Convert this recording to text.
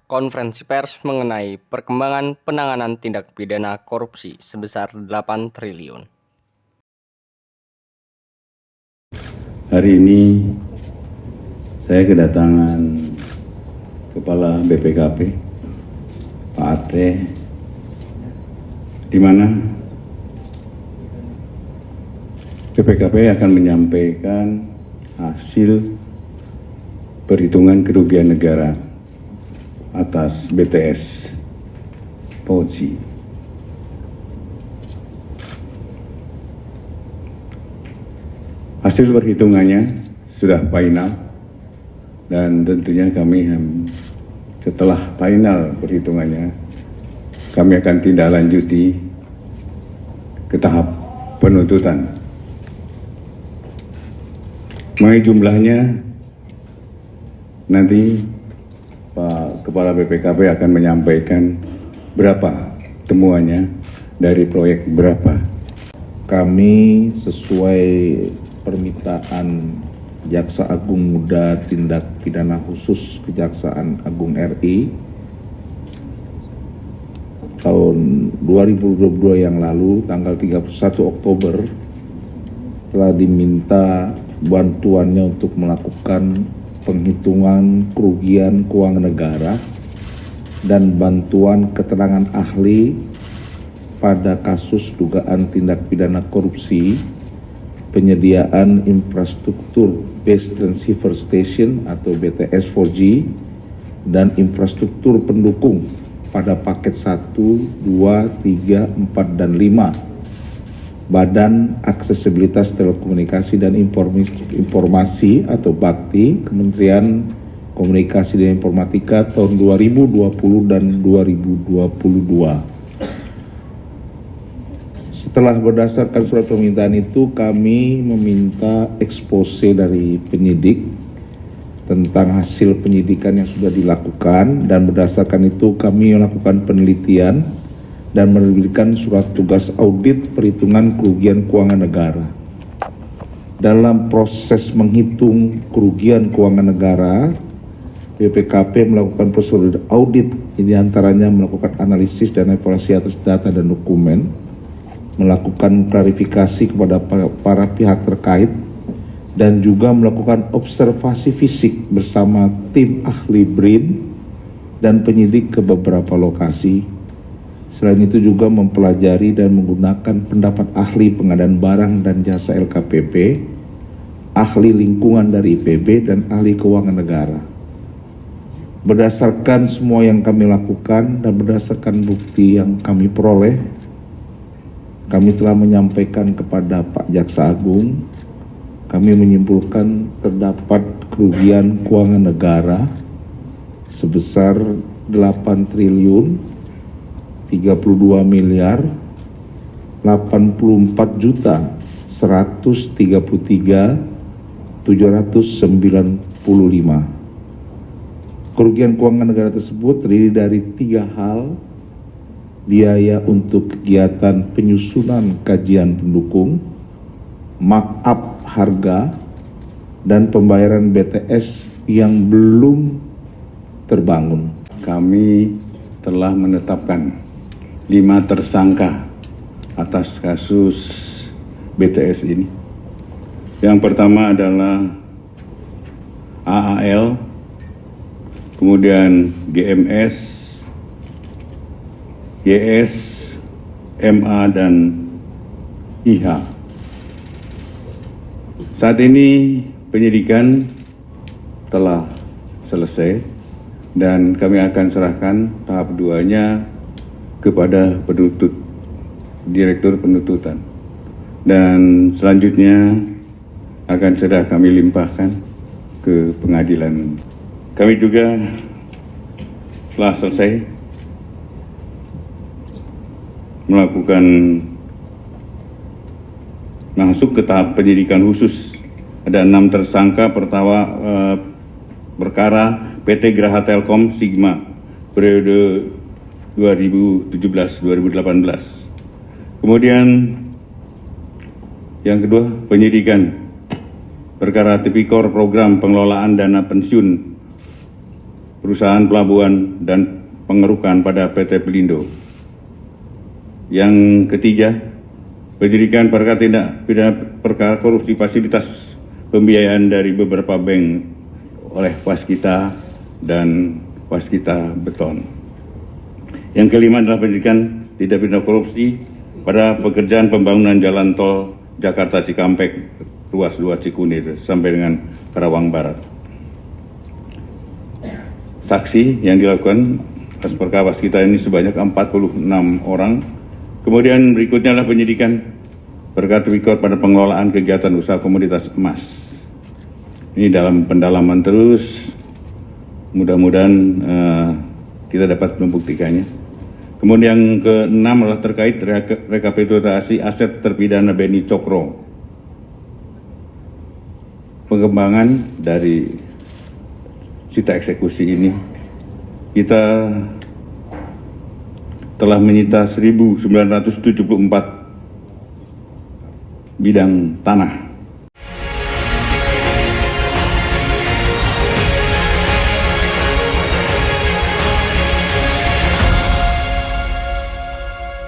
konferensi pers mengenai perkembangan penanganan tindak pidana korupsi sebesar 8 triliun. Hari ini saya kedatangan Kepala BPKP, Pak Ate, di mana BPKP akan menyampaikan hasil perhitungan kerugian negara atas BTS Poci. Hasil perhitungannya sudah final dan tentunya kami setelah final perhitungannya kami akan tindak lanjuti ke tahap penuntutan. Mengenai jumlahnya nanti Pak Kepala BPKP akan menyampaikan berapa temuannya dari proyek berapa. Kami sesuai permintaan Jaksa Agung Muda Tindak Pidana Khusus Kejaksaan Agung RI tahun 2022 yang lalu, tanggal 31 Oktober, telah diminta bantuannya untuk melakukan penghitungan kerugian keuangan negara dan bantuan keterangan ahli pada kasus dugaan tindak pidana korupsi penyediaan infrastruktur Base Transceiver Station atau BTS 4G dan infrastruktur pendukung pada paket 1, 2, 3, 4, dan 5 Badan Aksesibilitas Telekomunikasi dan Informasi atau BAKTI Kementerian Komunikasi dan Informatika tahun 2020 dan 2022. Setelah berdasarkan surat permintaan itu, kami meminta expose dari penyidik tentang hasil penyidikan yang sudah dilakukan, dan berdasarkan itu kami melakukan penelitian dan menerbitkan surat tugas audit perhitungan kerugian keuangan negara. Dalam proses menghitung kerugian keuangan negara, BPKP melakukan prosedur audit, ini antaranya melakukan analisis dan evaluasi atas data dan dokumen, melakukan klarifikasi kepada para pihak terkait, dan juga melakukan observasi fisik bersama tim ahli BRIN dan penyidik ke beberapa lokasi. Selain itu juga mempelajari dan menggunakan pendapat ahli pengadaan barang dan jasa LKPP, ahli lingkungan dari IPB, dan ahli keuangan negara. Berdasarkan semua yang kami lakukan dan berdasarkan bukti yang kami peroleh, kami telah menyampaikan kepada Pak Jaksa Agung, kami menyimpulkan terdapat kerugian keuangan negara sebesar 8 triliun 32 miliar 84 juta 133 795. Kerugian keuangan negara tersebut terdiri dari 3 hal: biaya untuk kegiatan penyusunan kajian pendukung, markup harga, dan pembayaran BTS yang belum terbangun. Kami telah menetapkan 5 tersangka atas kasus BTS ini. Yang pertama adalah AAL, kemudian GMS, YS, MA, dan IH. Saat ini penyidikan telah selesai dan kami akan serahkan tahap 2-nya kepada penuntut, Direktur Penuntutan. Dan selanjutnya akan segera kami limpahkan ke pengadilan. Kami juga telah selesai melakukan masuk ke tahap penyidikan khusus. Ada 6 tersangka perkara PT Graha Telkom Sigma periode 2017-2018. Kemudian yang kedua, penyidikan perkara tipikor program pengelolaan dana pensiun perusahaan pelabuhan dan pengerukan pada PT Pelindo. Yang ketiga, penyidikan perkara tindak pidana perkara korupsi fasilitas pembiayaan dari beberapa bank oleh Waskita dan Waskita Beton. Yang kelima adalah penyidikan tindak pidana korupsi pada pekerjaan pembangunan jalan tol Jakarta Cikampek ruas 2 Cikunir sampai dengan Karawang Barat. Saksi yang dilakukan atas perkara Waskita ini sebanyak 46 orang. Kemudian berikutnya adalah penyidikan perkara tipikor pada pengelolaan kegiatan usaha komoditas emas. Ini dalam pendalaman terus, mudah-mudahan kita dapat membuktikannya. Kemudian yang keenam adalah terkait rekapitulasi aset terpidana Beni Cokro. Pengembangan dari sita eksekusi ini, kita telah menyita 1.974 bidang tanah